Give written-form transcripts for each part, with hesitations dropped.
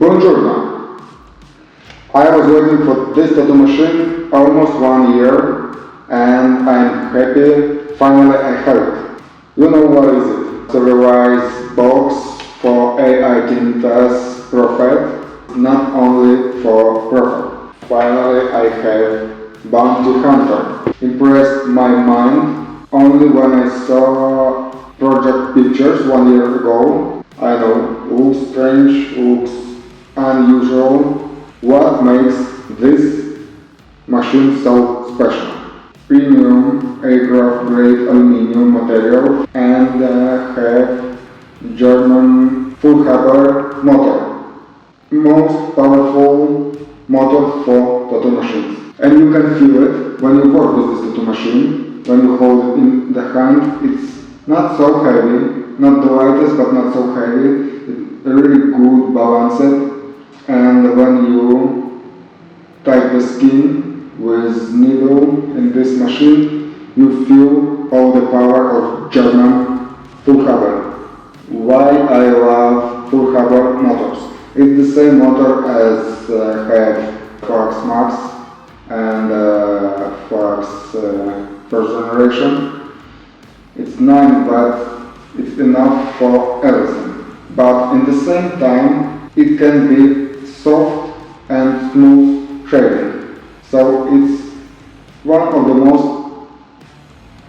Buongiorno! I was waiting for this tattoo machine almost 1 year and I'm happy finally I have it. You know what is it? It's a revised box for Ai Tenitas Prophet, not only for Prophet. Finally I have Bounty Hunter. Impressed my mind only when I saw project pictures 1 year ago. I know, looks strange, looks unusual. What makes this machine so special? Premium aircraft grade aluminum material and have German full hover motor. Most powerful motor for tattoo machines. And you can feel it when you work with this tattoo machine. When you hold it in the hand, it's not so heavy, not the lightest but not so heavy. It's really good balanced. And when you type the skin with needle in this machine, you feel all the power of German full hover. Why I love full hover motors? It's the same motor as have Fox Max and Fox first generation. It's 9 watt, it's enough for everything. But in the same time, it can be soft and smooth shading. So it's one of the most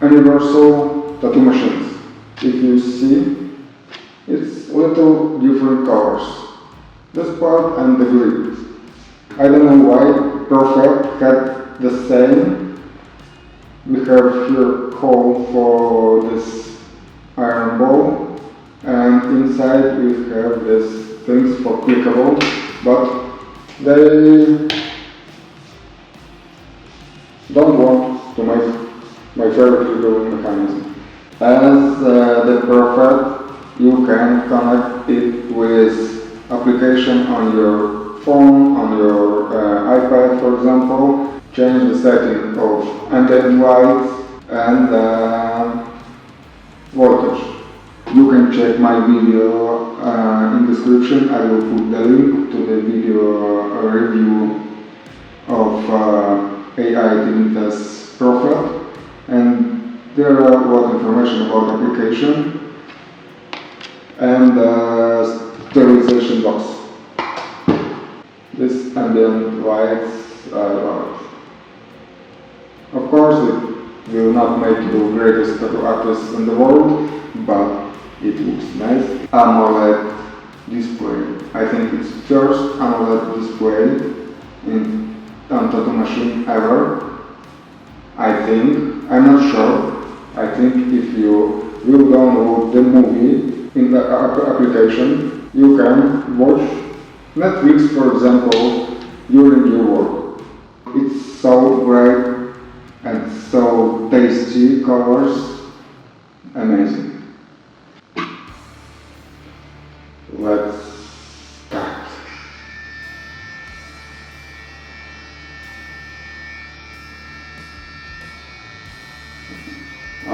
universal tattoo machines. If you see, it's little different colors. This part and the grip. I don't know why Prophet had the same. We have here hole for this iron ball, and inside we have these things for clickable, but they don't want to make my favorite clickable mechanism. As the Prophet, you can connect it with application on your phone, on your iPad for example, change the setting of ambient light and voltage. You can check my video in description. I will put the link to the video review of Ai Tenitas Prophet, and there are a lot of information about application and sterilization box. This ambient lights, I love it. Of course, it will not make you the greatest tattoo artist in the world, but it looks nice. AMOLED display. I think it's first AMOLED display in tattoo machine ever. I think, I'm not sure. I think if you will download the movie in the application, you can watch Netflix, for example, during your work. It's so bright and so tasty colors, amazing. Let's start. I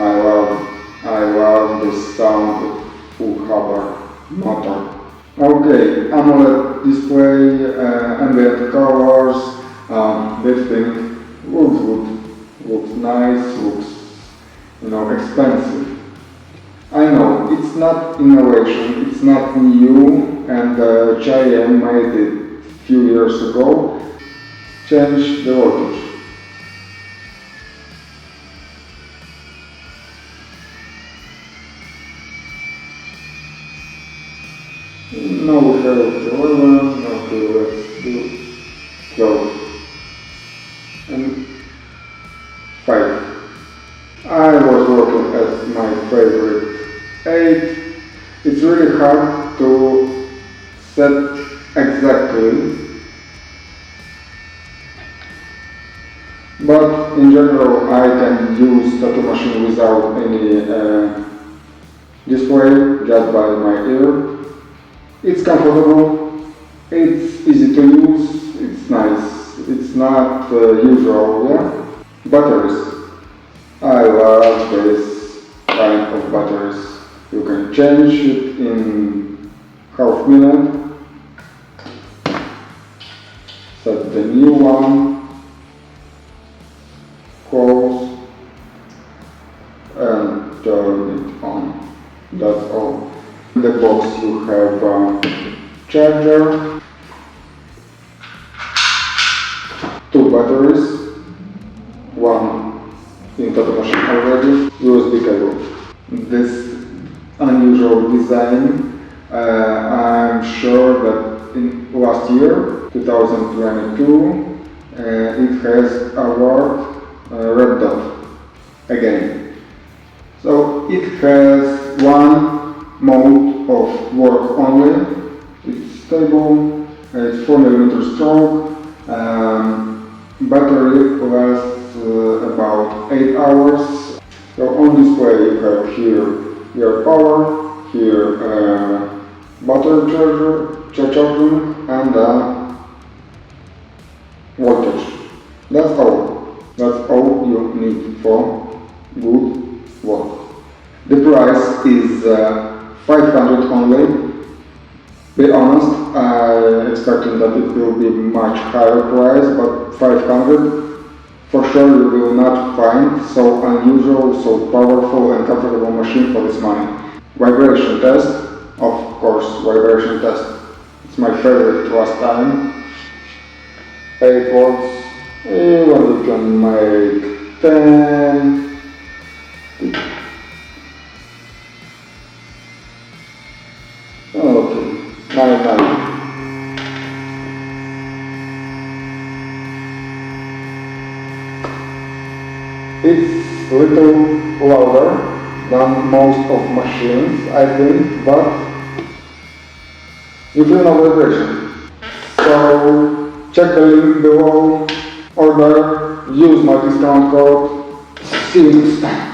love the sound of full hover motor. Okay, AMOLED display, ambient colors, this thing looks good. Looks nice, looks, expensive. I know, it's not innovation, it's not new, and Giant made it a few years ago. Change the voltage. No, we have 11, okay, let's do 12. And 5. I was working at my favorite 8. It's really hard to set exactly, but in general I can use tattoo machine without any display, just by my ear. It's comfortable, it's easy to use, it's nice, it's not usual, yeah? Batteries. I love this kind of batteries. You can change it in half minute. set the new one, close, and turn it on. That's all. In the box you have a charger, 2 batteries, one into the machine already, USB cable. This unusual design, I'm sure that in last year, 2022, it has award red dot again. So it has one mode of work only. It's stable, it's 4mm stroke, battery lasts about 8 hours. So on display you have here your power, here battery charging, and voltage. That's all. That's all you need for good work. The price is 500 only. Be honest, I expected that it will be much higher price, but 500 for sure you will not find so unusual, so powerful and comfortable machine for this money. Vibration test, of course, vibration test. It's my favorite last time. 8 volts, even you can make 10. Okay, 9. It's a little louder than most of machines, I think, but you feel no vibration. So check the link below, order, use my discount code. See you next time.